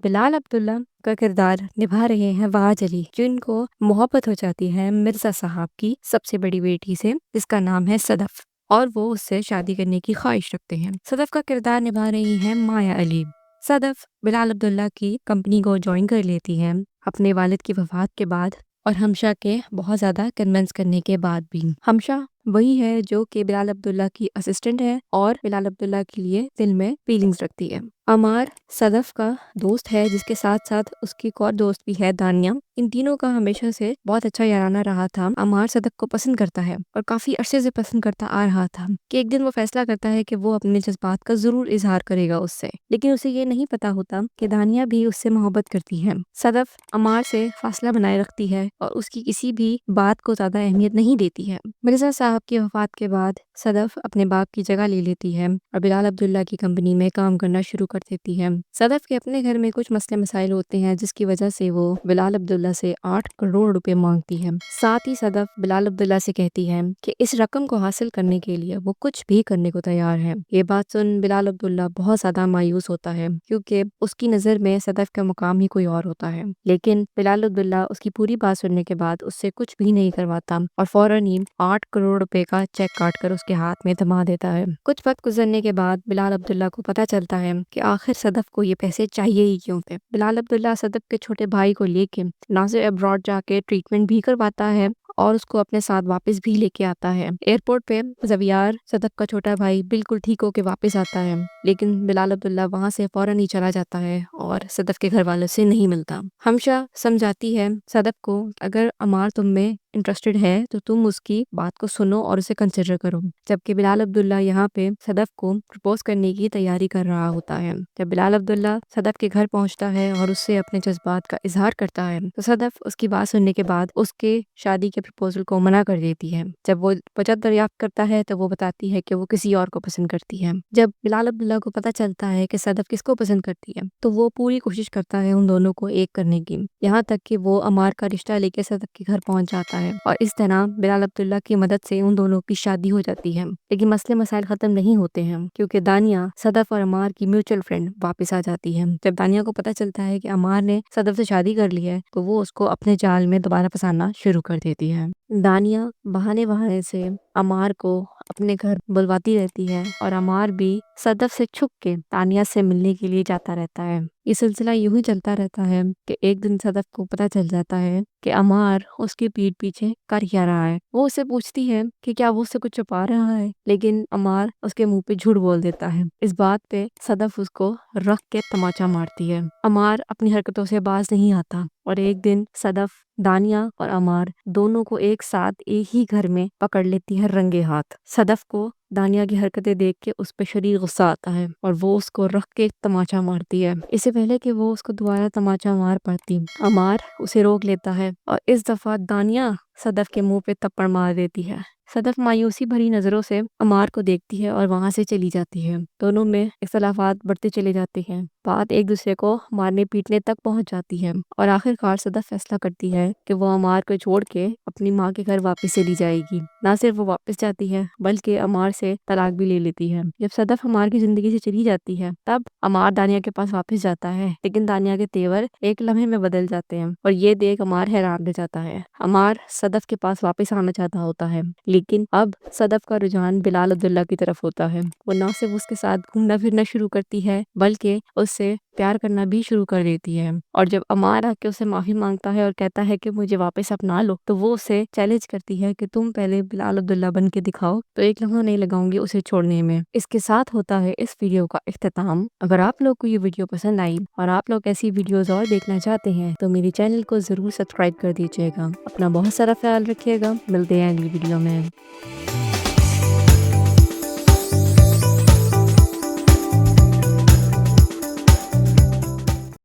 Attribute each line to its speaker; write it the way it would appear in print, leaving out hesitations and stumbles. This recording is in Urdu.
Speaker 1: بلال عبداللہ کا کردار نبھا رہے ہیں وہاج علی، جن کو محبت ہو جاتی ہے مرزا صاحب کی سب سے بڑی بیٹی سے، جس کا نام ہے صدف، اور وہ اس سے شادی کرنے کی خواہش رکھتے ہیں۔ صدف کا کردار نبھا رہی ہیں مایا علی۔ صدف بلال عبداللہ کی کمپنی کو جوائن کر لیتی ہے اپنے والد کی وفات کے بعد، اور ہمشہ کے بہت زیادہ کنونس کرنے کے بعد بھی۔ ہمشہ وہی ہے جو کہ بلال عبداللہ کی اسسٹنٹ ہے اور بلال عبداللہ کے لیے دل میں فیلنگز رکھتی ہے۔ عمار صدف کا دوست ہے، جس کے ساتھ ساتھ اس کی ایک اور دوست بھی ہے دانیہ۔ ان تینوں کا ہمیشہ سے بہت اچھا یارانہ رہا تھا۔ عمار صدف کو پسند کرتا ہے اور کافی عرصے سے پسند کرتا آ رہا تھا کہ ایک دن وہ فیصلہ کرتا ہے کہ وہ اپنے جذبات کا ضرور اظہار کرے گا اس سے، لیکن اسے یہ نہیں پتا ہوتا کہ دانیہ بھی اس سے محبت کرتی ہے۔ صدف عمار سے فاصلہ بنائے رکھتی ہے اور اس کی کسی بھی بات کو زیادہ اہمیت نہیں دیتی ہے۔ مرزا صاحب کی وفات کے بعد صدف اپنے باپ کی جگہ لے لیتی ہے اور بلال عبداللہ کی کمپنی میں کام کرنا شروع کر دیتی ہے۔ صدف کے اپنے گھر میں کچھ مسئلے مسائل ہوتے ہیں، جس کی وجہ سے وہ بلال عبداللہ سے 8 کروڑ روپے مانگتی ہے۔ ساتھ ہی صدف بلال عبداللہ سے کہتی ہے کہ اس رقم کو حاصل کرنے کے لیے وہ کچھ بھی کرنے کو تیار ہے۔ یہ بات سن بلال عبداللہ بہت زیادہ مایوس ہوتا ہے، کیونکہ اس کی نظر میں صدف کا مقام ہی کوئی اور ہوتا ہے، لیکن بلال عبداللہ اس کی پوری بات سننے کے بعد اس سے کچھ بھی نہیں کرواتا اور فوراً ہی 8 کروڑ روپے کا چیک کاٹ کر اس کے ہاتھ میں تھما دیتا ہے۔ کچھ وقت گزرنے کے بعد بلال عبداللہ کو پتہ چلتا ہے کہ آخر صدف کو یہ پیسے چاہیے ہی کیوں تھے۔ بلال عبداللہ صدف کے چھوٹے بھائی کو لے کے ناصر ابراڈ جا کے ٹریٹمنٹ بھی کرواتا ہے اور اس کو اپنے ساتھ واپس بھی لے کے آتا ہے۔ ایئرپورٹ پہ زویار، صدف کا چھوٹا بھائی، بالکل ٹھیک ہو کے واپس آتا ہے، لیکن بلال عبداللہ وہاں سے فوراً ہی چلا جاتا ہے اور صدف کے گھر والوں سے نہیں ملتا۔ ہمشہ سمجھاتی ہے صدف کو، اگر عمار تم میں انٹرسٹڈ ہے تو تم اس کی بات کو سنو اور اسے کنسیڈر کرو، جبکہ بلال عبداللہ یہاں پہ صدف کو پرپوز کرنے کی تیاری کر رہا ہوتا ہے۔ جب بلال عبداللہ صدف کے گھر پہنچتا ہے اور اس سے اپنے جذبات کا اظہار کرتا ہے تو صدف اس کی بات سننے کے بعد اس کے شادی کے پرپوزل کو منع کر دیتی ہے۔ جب وہ وجہ دریافت کرتا ہے تو وہ بتاتی ہے کہ وہ کسی اور کو پسند کرتی ہے۔ جب بلال عبداللہ کو پتہ چلتا ہے کہ صدف کس کو پسند کرتی ہے تو وہ پوری کوشش کرتا ہے ان دونوں کو ایک کرنے کی، یہاں تک کہ وہ عمار کا رشتہ لے کے صدف کے گھر پہنچ جاتا ہے، اور اس طرح بلال عبداللہ کی مدد سے ان دونوں کی شادی ہو جاتی ہے۔ لیکن مسئلے مسائل ختم نہیں ہوتے ہیں، کیونکہ دانیہ، صدف اور عمار کی میوچل فرینڈ، واپس آ جاتی ہے۔ جب دانیہ کو پتہ چلتا ہے کہ عمار نے صدف سے شادی کر لی ہے تو وہ اس کو اپنے جال میں دوبارہ پھنسانا شروع کر دیتی ہے۔ دانیہ بہانے سے عمار کو اپنے گھر بلواتی رہتی ہے اور عمار بھی صدف سے چھپ کے دانیہ سے ملنے کے لیے جاتا رہتا ہے۔ یہ سلسلہ یوں ہی چلتا رہتا ہے کہ ایک دن صدف کو پتہ چل جاتا ہے کہ عمار اس کی پیٹھ پیچھے کر کیا رہا ہے۔ وہ اسے پوچھتی ہے کہ کیا وہ اس سے کچھ چھپا رہا ہے، لیکن عمار اس کے منہ پہ جھوٹ بول دیتا ہے۔ اس بات پہ صدف اس کو رکھ کے تماچا مارتی ہے۔ عمار اپنی حرکتوں سے باز نہیں آتا اور ایک دن صدف دانیہ اور عمار دونوں کو ایک ساتھ ایک ہی گھر میں پکڑ لیتی ہے رنگے ہاتھ۔ صدف کو دانیہ کی حرکتیں دیکھ کے اس پہ شدید غصہ آتا ہے اور وہ اس کو رکھ کے تماچا مارتی ہے۔ اس سے پہلے کہ وہ اس کو دوبارہ تماچا مار پاتی، عمار اسے روک لیتا ہے اور اس دفعہ دانیہ صدف کے منہ پہ تپڑ مار دیتی ہے۔ صدف مایوسی بھری نظروں سے عمار کو دیکھتی ہے اور وہاں سے چلی جاتی ہے۔ دونوں میں اختلافات بڑھتے چلے جاتے ہیں، بات ایک دوسرے کو مارنے پیٹنے تک پہنچ جاتی ہے، اور آخر کار صدف فیصلہ کرتی ہے کہ وہ عمار کو چھوڑ کے اپنی ماں کے گھر واپس چلی جائے گی۔ نہ صرف وہ واپس جاتی ہے بلکہ عمار سے طلاق بھی لے لیتی ہے۔ جب صدف عمار کی زندگی سے چلی جاتی ہے تب عمار دانیہ کے پاس واپس جاتا ہے، لیکن دانیہ کے تیور ایک لمحے میں بدل جاتے ہیں اور یہ دیکھ عمار حیران رہ جاتا ہے۔ عمار صدف کے پاس واپس آنا چاہتا ہوتا ہے، لیکن اب صدف کا رجحان بلال عبداللہ کی طرف ہوتا ہے۔ وہ نہ صرف اس کے ساتھ گھومنا پھرنا شروع کرتی ہے بلکہ اس سے پیار کرنا بھی شروع کر دیتی ہے، اور جب عمار آ کے اسے معافی مانگتا ہے اور کہتا ہے کہ مجھے واپس اپنا لو تو وہ اسے چیلنج کرتی ہے کہ تم پہلے بلال عبداللہ بن کے دکھاؤ تو ایک لمحہ نہیں لگاؤں گی اسے چھوڑنے میں۔ اس کے ساتھ ہوتا ہے اس ویڈیو کا اختتام۔ اگر آپ لوگ کو یہ ویڈیو پسند آئی اور آپ لوگ ایسی ویڈیوز اور دیکھنا چاہتے ہیں تو میری چینل کو ضرور سبسکرائب کر دیجیے گا۔ اپنا بہت سارا خیال رکھیے گا، ملتے ہیں اگلی ویڈیو میں۔